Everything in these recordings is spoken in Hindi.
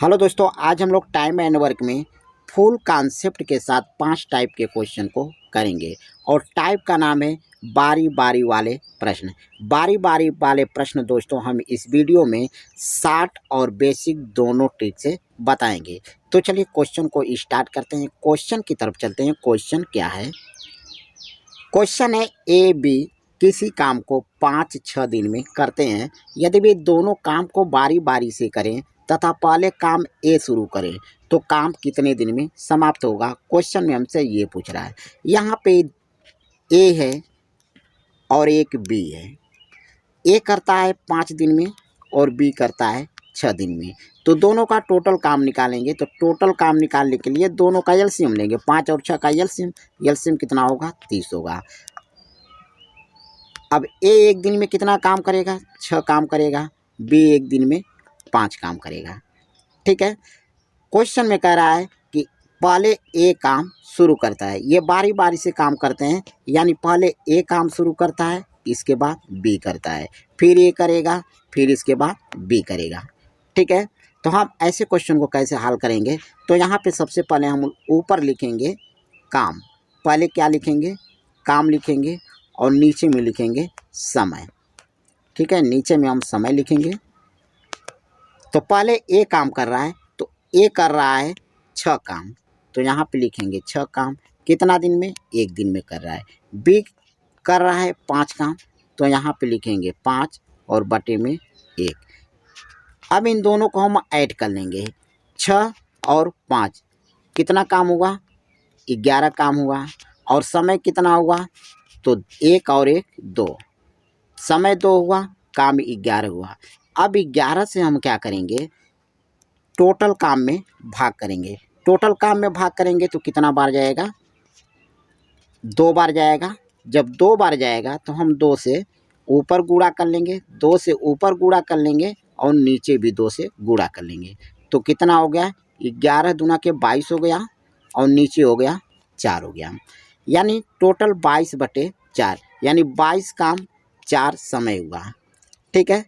हेलो दोस्तों, आज हम लोग टाइम एंड वर्क में फुल कॉन्सेप्ट के साथ 5 टाइप के क्वेश्चन को करेंगे और टाइप का नाम है बारी बारी वाले प्रश्न। बारी बारी वाले प्रश्न दोस्तों हम इस वीडियो में शॉर्ट और बेसिक दोनों ट्रिक से बताएंगे। तो चलिए क्वेश्चन को स्टार्ट करते हैं। क्वेश्चन की तरफ चलते हैं। क्वेश्चन क्या है? क्वेश्चन है ए बी किसी काम को 5-6 दिन में करते हैं। यदि वे दोनों काम को बारी बारी से करें तथा पहले काम ए शुरू करें तो काम कितने दिन में समाप्त होगा? क्वेश्चन में हमसे ये पूछ रहा है। यहाँ पे ए है और एक बी है। ए करता है 5 दिन में और बी करता है 6 दिन में। तो दोनों का टोटल काम निकालेंगे। तो टोटल काम निकालने के लिए दोनों का एलसीएम लेंगे। 5 और 6 का एलसीएम कितना होगा? 30 होगा। अब ए एक दिन में कितना काम करेगा? 6 काम करेगा। बी एक दिन में 5 काम करेगा। ठीक है। क्वेश्चन में कह रहा है कि पहले ए काम शुरू करता है। ये बारी बारी से काम करते हैं, यानी पहले ए काम शुरू करता है, इसके बाद बी करता है, फिर ए करेगा, फिर इसके बाद बी करेगा। ठीक है। तो हम ऐसे क्वेश्चन को कैसे हल करेंगे? तो यहाँ पे सबसे पहले हम ऊपर लिखेंगे काम। पहले क्या लिखेंगे? काम लिखेंगे और नीचे में लिखेंगे समय। ठीक है। नीचे में हम समय लिखेंगे। तो पहले ए काम कर रहा है, तो ए कर रहा है 6 काम, तो यहाँ पे लिखेंगे 6 काम। कितना दिन में? एक दिन में कर रहा है। बी कर रहा है 5 काम, तो यहाँ पे लिखेंगे 5 और बटे में 1। अब इन दोनों को हम ऐड कर लेंगे। 6 और 5 कितना काम हुआ? 11 काम हुआ। और समय कितना हुआ? तो 1 और 1 2, समय 2 हुआ, काम 11 हुआ। अब 11 से हम क्या करेंगे? टोटल काम में भाग करेंगे। टोटल काम में भाग करेंगे तो कितना बार जाएगा? 2 बार जाएगा। जब 2 बार जाएगा तो हम 2 से ऊपर गुणा कर लेंगे, 2 से ऊपर गुणा कर लेंगे और नीचे भी 2 से गुणा कर लेंगे। तो कितना हो गया? 11 दूना के 22 हो गया और नीचे हो गया 4 हो गया। यानी टोटल 22 बटे 4, यानी 22 काम 4 समय हुआ। ठीक है।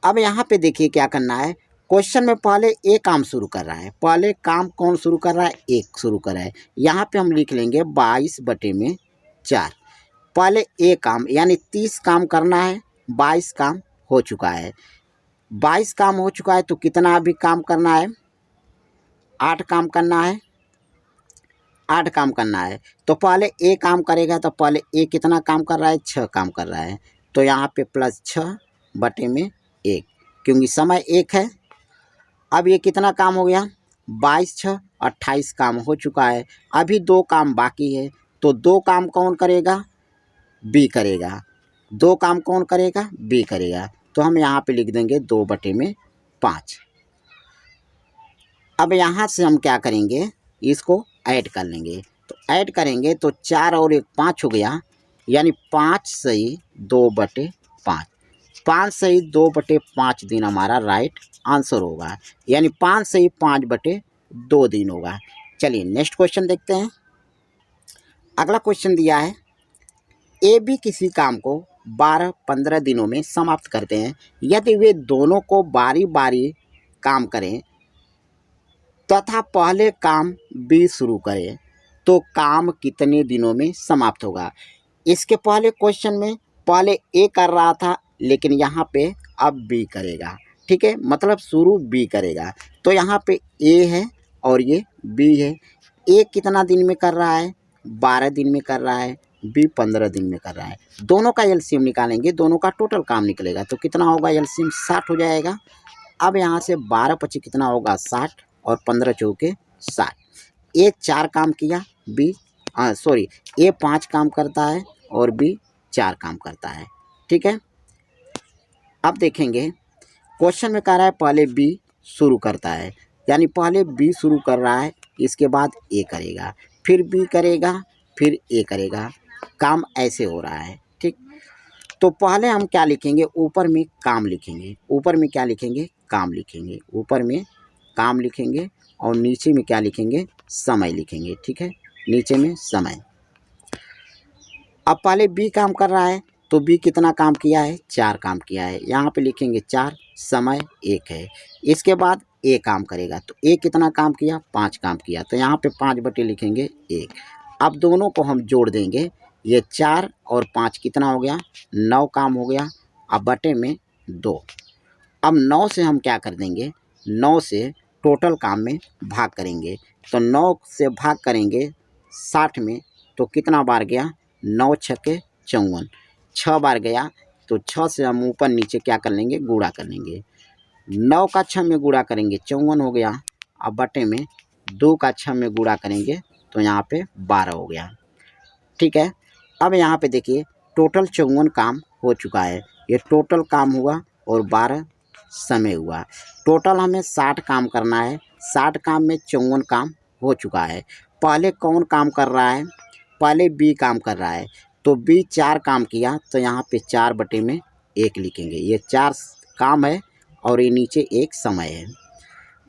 अब यहाँ पे देखिए क्या करना है। क्वेश्चन में पहले ए काम शुरू कर रहा है। पहले काम कौन शुरू कर रहा है? एक शुरू कर रहा है। यहाँ पे हम लिख लेंगे 22 बटे में 4। पहले ए काम यानी 30 काम करना है। 22 काम हो चुका है। 22 काम हो चुका है तो कितना अभी काम करना है? 8 काम करना है। 8 काम करना है। तो पहले ए काम करेगा, तो पहले ए कितना काम कर रहा है? 6 काम कर रहा है। तो यहाँ पे प्लस 6 बटे में 1, क्योंकि समय 1 है। अब ये कितना काम हो गया? 22 6 28 काम हो चुका है। अभी 2 काम बाकी है। तो 2 काम कौन करेगा? बी करेगा। 2 काम कौन करेगा? बी करेगा। तो हम यहाँ पे लिख देंगे 2 बटे में 5। अब यहाँ से हम क्या करेंगे? इसको ऐड कर लेंगे। तो ऐड करेंगे तो 4 और 1 5 हो गया, यानी 5 सही 2 बटे 5। 5 सही 2 बटे 5 दिन हमारा राइट आंसर होगा, यानी 5 सही 5 बटे 2 दिन होगा। चलिए नेक्स्ट क्वेश्चन देखते हैं। अगला क्वेश्चन दिया है ए बी किसी काम को 12-15 दिनों में समाप्त करते हैं। यदि वे दोनों को बारी बारी काम करें तथा पहले काम बी शुरू करें तो काम कितने दिनों में समाप्त होगा? इसके पहले क्वेश्चन में पहले ए कर रहा था, लेकिन यहाँ पे अब बी करेगा। ठीक है, मतलब शुरू बी करेगा। तो यहाँ पे ए है और ये बी है। ए कितना दिन में कर रहा है? 12 दिन में कर रहा है। बी 15 दिन में कर रहा है। दोनों का एलसीएम निकालेंगे, दोनों का टोटल काम निकलेगा। तो कितना होगा? एलसीएम 60 हो जाएगा। अब यहाँ से 12 25 कितना होगा? 60 और 15 चौके 60। ए 4 काम किया, बी ए 5 काम करता है और बी 4 काम करता है। ठीक है। अब देखेंगे क्वेश्चन में कह रहा है पहले बी शुरू करता है, यानी पहले बी शुरू कर रहा है, इसके बाद ए करेगा, फिर बी करेगा, फिर ए करेगा। काम ऐसे हो रहा है। ठीक। तो पहले हम क्या लिखेंगे? ऊपर में काम लिखेंगे। ऊपर में क्या लिखेंगे? काम लिखेंगे। ऊपर में काम लिखेंगे और नीचे में क्या लिखेंगे? समय लिखेंगे। ठीक है, नीचे में समय। अब पहले बी काम कर रहा है, तो बी कितना काम किया है? 4 काम किया है। यहाँ पे लिखेंगे 4, समय एक है। इसके बाद ए काम करेगा, तो ए कितना काम किया, 5 काम किया, तो यहाँ पे 5 बटे लिखेंगे 1। अब दोनों को हम जोड़ देंगे, ये 4 और 5 कितना हो गया, 9 काम हो गया। अब बटे में 2। अब 9 से हम क्या कर देंगे, 9 से टोटल काम में भाग करेंगे, तो 9 से भाग करेंगे 60 में, तो कितना बार गया, 9 छक्के 54, 6 बार गया, तो 6 से हम ऊपर नीचे क्या कर लेंगे, गुणा कर लेंगे। 9 का 6 में गुणा करेंगे 54 हो गया। अब बटे में 2 का 6 में गुणा करेंगे तो यहाँ पे 12 हो गया। ठीक है, अब यहाँ पे देखिए टोटल 54 काम हो चुका है, ये टोटल काम हुआ और 12 समय हुआ। टोटल हमें 60 काम करना है, 60 काम में 54 काम हो चुका है। पहले कौन काम कर रहा है, पहले बी काम कर रहा है, तो बी 4 काम किया, तो यहाँ पे 4 बटे में 1 लिखेंगे, ये 4 काम है और ये नीचे 1 समय है।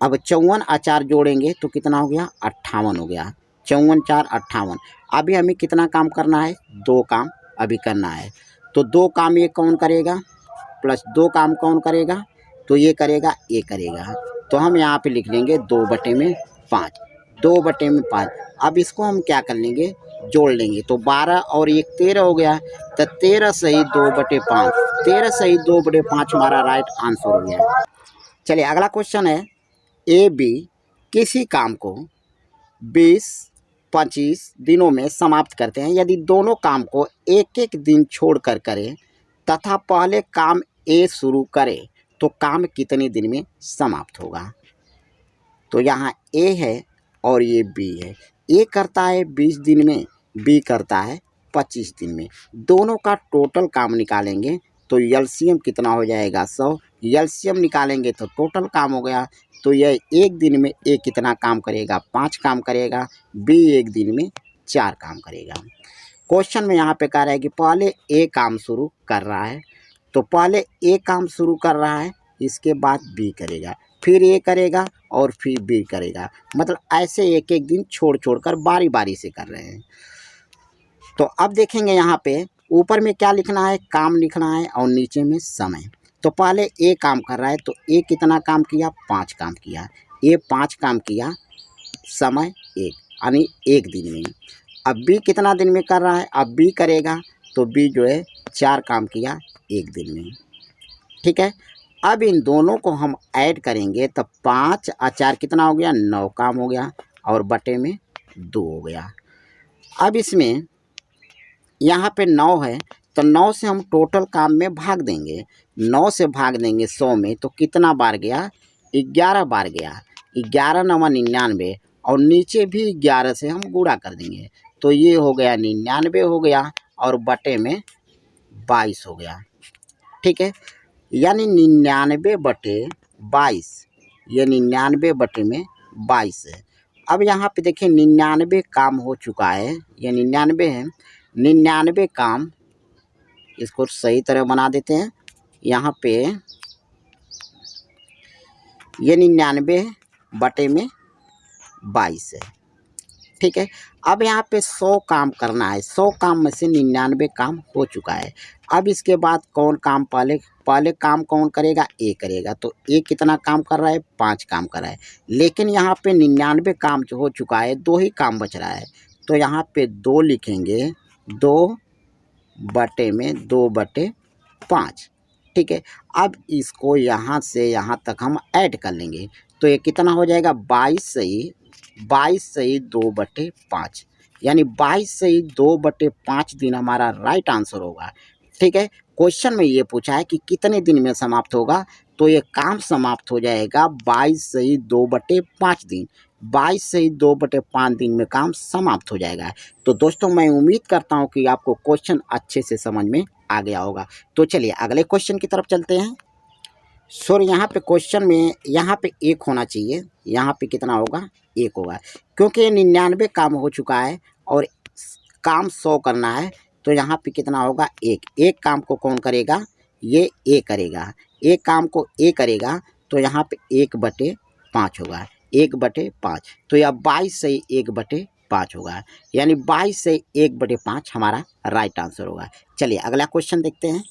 अब 54 और 4 जोड़ेंगे तो कितना हो गया, 58 हो गया। 54 4 58। अभी हमें कितना काम करना है, 2 काम अभी करना है, तो 2 काम ये कौन करेगा, प्लस 2 काम कौन करेगा, तो ये करेगा, ये करेगा, तो हम यहाँ पे लिख लेंगे 2 बटे में 5, 2 बटे में 5। अब इसको हम क्या कर लेंगे, जोड़ लेंगे, तो 12 और 1 13 हो गया, तो 13 सही 2 बटे 5, 13 सही 2 बटे 5 हमारा राइट आंसर हो गया। चलिए अगला क्वेश्चन है, ए बी किसी काम को 20-25 दिनों में समाप्त करते हैं। यदि दोनों काम को एक एक दिन छोड़कर करें तथा पहले काम ए शुरू करे तो काम कितने दिन में समाप्त होगा। तो यहाँ ए है और ये बी है, ए करता है 20 दिन में, बी करता है 25 दिन में। दोनों का टोटल काम निकालेंगे तो एलसीएम कितना हो जाएगा, 100। एलसीएम निकालेंगे तो टोटल काम हो गया, तो यह एक दिन में ए कितना काम करेगा, 5 काम करेगा, बी एक दिन में 4 काम करेगा। क्वेश्चन में यहाँ पे कह रहा है कि पहले ए काम शुरू कर रहा है, तो पहले ए काम शुरू कर रहा है, इसके बाद बी करेगा, फिर ए करेगा और फिर बी करेगा, मतलब ऐसे एक एक दिन छोड़ छोड़ कर बारी बारी से कर रहे हैं। तो अब देखेंगे यहाँ पे ऊपर में क्या लिखना है, काम लिखना है और नीचे में समय। तो पहले ए काम कर रहा है, तो ए कितना काम किया, 5 काम किया, ए 5 काम किया, समय 1 यानी एक दिन में। अब बी कितना दिन में कर रहा है, अब बी करेगा, तो बी जो है 4 काम किया एक दिन में। ठीक है, अब इन दोनों को हम ऐड करेंगे तो 5 और 4 कितना हो गया, 9 काम हो गया और बटे में 2 हो गया। अब इसमें यहाँ पे 9 है, तो 9 से हम टोटल काम में भाग देंगे, 9 से भाग देंगे 100 में, तो कितना बार गया, 11 बार गया, 11 9 99 और नीचे भी 11 से हम गुणा कर देंगे, तो ये हो गया 99 हो गया और बटे में 22 हो गया। ठीक है, यानी 99 बटे 22, ये 99 बटे में 22 है। अब यहाँ पे देखिए 99 काम हो चुका है, ये 99 है, 99 काम, इसको सही तरह बना देते हैं, यहाँ पे ये 99 बटे में 22 है। ठीक है, अब यहाँ पे 100 काम करना है, 100 काम में से 99 काम हो चुका है। अब इसके बाद कौन काम पहले काम कौन करेगा, ए करेगा, तो ए कितना काम कर रहा है, 5 काम कर रहा है, लेकिन यहाँ पे 99 काम जो हो चुका है, 2 ही काम बच रहा है, तो यहाँ पे 2 लिखेंगे, 2 बटे में 2 बटे 5। ठीक है, अब इसको यहाँ से यहाँ तक हम ऐड कर लेंगे, तो ये कितना हो जाएगा, 22 सही 2 बटे 5, यानी 22 सही 2 बटे 5 दिन हमारा राइट आंसर होगा। ठीक है, क्वेश्चन में ये पूछा है कि कितने दिन में समाप्त होगा, तो ये काम समाप्त हो जाएगा 22 सही 2 बटे 5 दिन, 22 सही 2 बटे 5 दिन में काम समाप्त हो जाएगा। तो दोस्तों मैं उम्मीद करता हूँ कि आपको क्वेश्चन अच्छे से समझ में आ गया होगा। तो चलिए अगले क्वेश्चन की तरफ चलते हैं। सर यहाँ पे क्वेश्चन में यहाँ पे 1 होना चाहिए, यहाँ पे कितना होगा, 1 होगा, क्योंकि 99 काम हो चुका है और काम 100 करना है, तो यहाँ पे कितना होगा, 1 काम को कौन करेगा, ये ए करेगा, एक काम को ए करेगा, तो यहाँ पे 1 बटे 5 होगा, 1 बटे 5, तो यह 22 से 1 बटे 5 होगा, यानी 22 से 1 बटे 5 हमारा राइट आंसर होगा। चलिए अगला क्वेश्चन देखते हैं।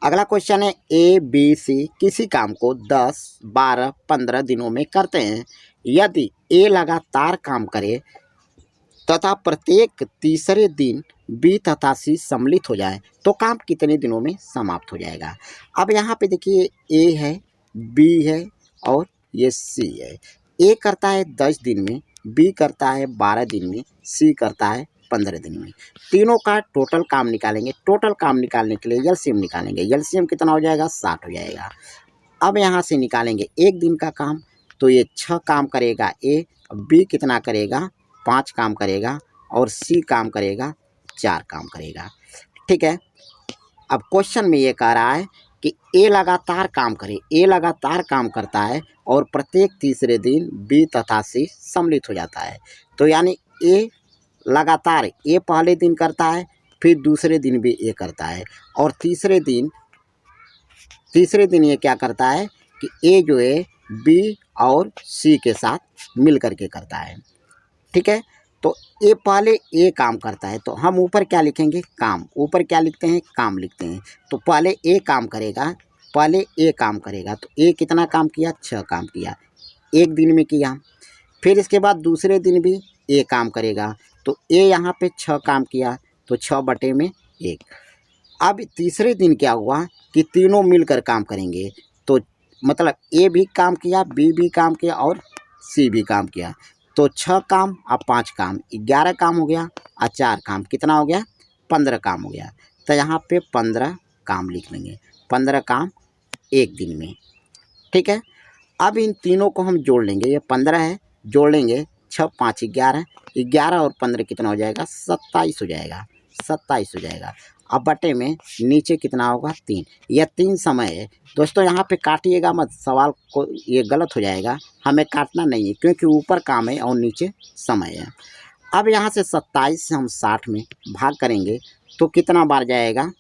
अगला क्वेश्चन है ए बी सी किसी काम को 10, 12, 15 दिनों में करते हैं। यदि ए लगातार काम करे तथा प्रत्येक तीसरे दिन बी तथा सी सम्मिलित हो जाए तो काम कितने दिनों में समाप्त हो जाएगा। अब यहाँ पे देखिए ए है, बी है और ये सी है। ए करता है 10 दिन में, बी करता है 12 दिन में, सी करता है 15 दिन में। तीनों का टोटल काम निकालेंगे। टोटल काम निकालने के लिए एलसीएम निकालेंगे। एलसीएम कितना हो जाएगा, 60 हो जाएगा। अब यहाँ से निकालेंगे एक दिन का काम, तो ये 6 काम करेगा ए, बी कितना करेगा, 5 काम करेगा और सी काम करेगा, 4 काम करेगा। ठीक है। अब क्वेश्चन में ये कह रहा है कि ए लगातार काम करे, ए लगातार काम करता है और प्रत्येक तीसरे दिन बी तथा सी सम्मिलित हो जाता है। तो यानी ए लगातार, ए पहले दिन करता है, फिर दूसरे दिन भी ए करता है और तीसरे दिन ये क्या करता है कि ए जो है बी और सी के साथ मिल करके करता है। ठीक है। तो ए पहले ए काम करता है, तो हम ऊपर क्या लिखेंगे, काम। ऊपर क्या लिखते हैं, काम लिखते हैं। तो पहले ए काम करेगा, पहले ए काम करेगा तो ए कितना काम किया, 6 काम किया, एक दिन में किया। फिर इसके बाद दूसरे दिन भी ए काम करेगा, तो ए यहाँ पे 6 काम किया, तो 6/1। अब तीसरे दिन क्या हुआ कि तीनों मिलकर काम करेंगे, तो मतलब ए भी काम किया, बी भी काम किया और सी भी काम किया। तो 6 काम और 5 काम, 11 काम हो गया और 4 काम कितना हो गया, 15 काम हो गया। तो यहाँ पे 15 काम लिख लेंगे, 15 काम एक दिन में। ठीक है। अब इन तीनों को हम जोड़ लेंगे, ये 15 है, जोड़ लेंगे 6, 5, 11, 11 और 15 कितना हो जाएगा, 27 हो जाएगा, 27 हो जाएगा। अब बटे में नीचे कितना होगा, 3। यह 3 समय है। दोस्तों यहाँ पे काटिएगा मत, सवाल को ये गलत हो जाएगा, हमें काटना नहीं है क्योंकि ऊपर काम है और नीचे समय है। अब यहाँ से 27 से हम 60 में भाग करेंगे तो कितना बार जाएगा,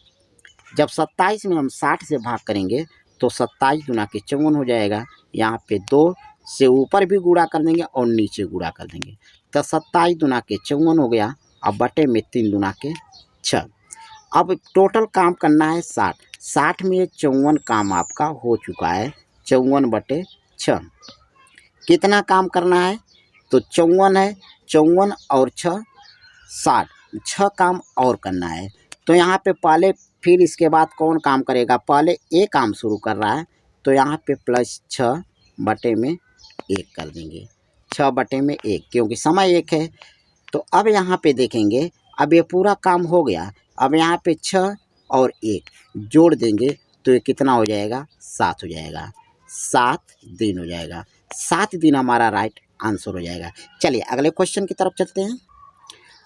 जब 27 में हम 60 से भाग करेंगे तो 27 दूना के 54 हो जाएगा। यहाँ पे 2 से ऊपर भी गुणा कर देंगे और नीचे गुणा कर देंगे, तो 27 दूना के 54 हो गया। अब बटे में 3 दूना के 6। अब टोटल काम करना है 60, 60 में 54 काम आपका हो चुका है, 54/6। कितना काम करना है, तो 54 है, 54 और 6 60, 6 काम और करना है। तो यहाँ पे पहले, फिर इसके बाद कौन काम करेगा, पहले ए काम शुरू कर रहा है तो यहाँ पे +6/1 कर देंगे, 6/1 क्योंकि समय 1 है। तो अब यहाँ पे देखेंगे, अब ये पूरा काम हो गया। अब यहाँ पे 6 और 1 जोड़ देंगे तो ये कितना हो जाएगा, 7 हो जाएगा, 7 दिन हो जाएगा। 7 दिन हमारा राइट आंसर हो जाएगा। चलिए अगले क्वेश्चन की तरफ चलते हैं।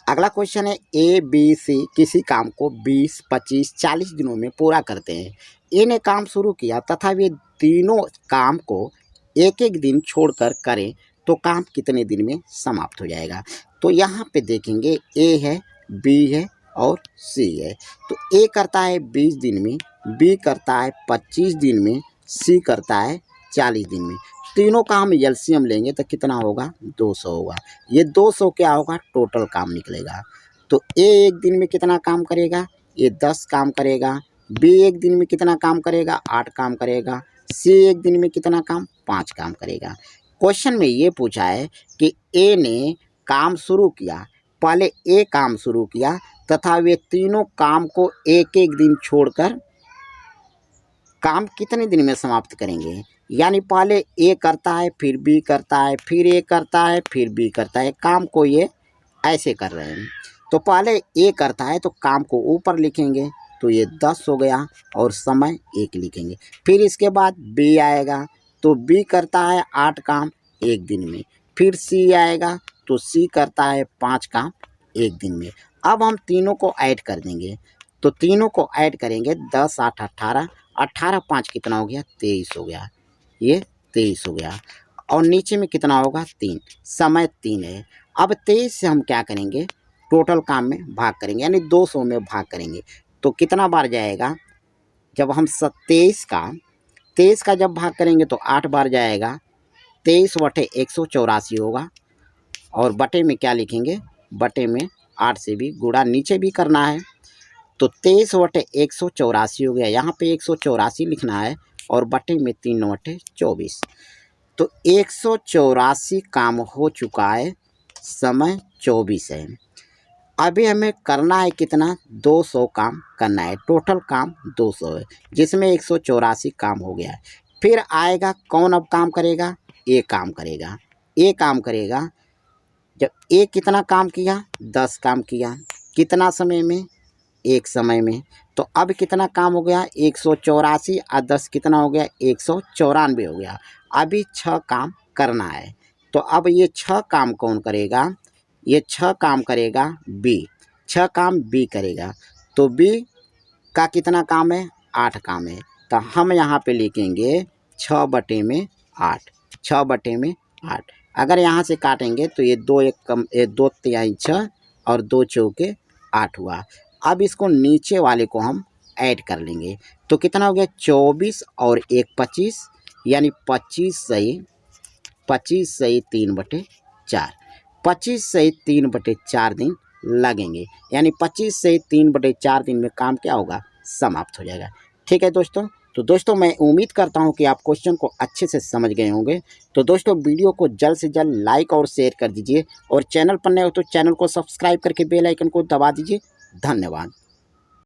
अगला क्वेश्चन है ए बी सी किसी काम को 20, 25, 40 दिनों में पूरा करते हैं। ए ने काम शुरू किया तथा वे तीनों काम को एक एक दिन छोड़कर करें तो काम कितने दिन में समाप्त हो जाएगा। तो यहाँ पे देखेंगे ए है, बी है और सी है। तो ए करता है 20 दिन में, बी करता है 25 दिन में, सी करता है 40 दिन में। तीनों का हम एलसीएम लेंगे तो कितना होगा, 200 होगा। ये 200 क्या होगा, टोटल काम निकलेगा। तो ए एक दिन में कितना काम करेगा, ये 10 काम करेगा। बी एक दिन में कितना काम करेगा, 8 काम करेगा। सी एक दिन में कितना काम, 5 काम करेगा। क्वेश्चन में ये पूछा है कि ए ने काम शुरू किया, पहले ए काम शुरू किया तथा वे तीनों काम को एक एक दिन छोड़कर काम कितने दिन में समाप्त करेंगे। यानी पहले ए करता है, फिर बी करता है, फिर ए करता है, फिर बी करता है। काम को ये ऐसे कर रहे हैं। तो पहले ए करता है तो काम को ऊपर लिखेंगे तो ये 10 हो गया और समय 1 लिखेंगे। फिर इसके बाद बी आएगा तो बी करता है 8 काम एक दिन में। फिर सी आएगा तो सी करता है 5 काम एक दिन में। अब हम तीनों को ऐड कर देंगे, तो तीनों को ऐड करेंगे, 10, 8, 18, 18, 5 कितना हो गया, 23 हो गया। ये 23 हो गया और नीचे में कितना होगा, 3, समय 3 है। अब 23 से हम क्या करेंगे, टोटल काम में भाग करेंगे, यानी 200 में भाग करेंगे तो कितना बार जाएगा, जब हम 23 का जब भाग करेंगे तो 8 बार जाएगा, 23/184 होगा। और बटे में क्या लिखेंगे, बटे में 8 से भी गुणा नीचे भी करना है तो 23/184 हो गया। यहाँ पे 184 लिखना है और बटे में 3/24। तो 184 काम हो चुका है, समय 24 है। अभी हमें करना है कितना, 200 काम करना है। टोटल काम 200 है, जिसमें 184 काम हो गया है। फिर आएगा कौन अब काम करेगा, ए काम करेगा। ए काम करेगा, जब ए कितना काम किया, 10 काम किया। कितना समय में, एक समय में। तो अब कितना काम हो गया, 184 और 10 कितना हो गया, 194 हो गया। अभी 6 काम करना है। तो अब ये 6 काम कौन करेगा, ये 6 काम करेगा बी। 6 काम बी करेगा। तो बी का कितना काम है, 8 काम है। तो हम यहाँ पे लिखेंगे 6/8। 6/8। अगर यहाँ से काटेंगे तो ये 2 1 कम, 2 तिहाई 6 और 2 चौके 8 हुआ। अब इसको नीचे वाले को हम ऐड कर लेंगे। तो कितना हो गया, 24 और 1 25, यानी 25 सही 3/4। 25 सही 3/4 दिन लगेंगे, यानी 25 से 3/4 दिन में काम क्या होगा, समाप्त हो जाएगा। ठीक है दोस्तों। तो दोस्तों मैं उम्मीद करता हूं कि आप क्वेश्चन को अच्छे से समझ गए होंगे। तो दोस्तों वीडियो को जल्द से जल्द लाइक और शेयर कर दीजिए, और चैनल पर नए हो तो चैनल को सब्सक्राइब करके बेल आइकन को दबा दीजिए। धन्यवाद।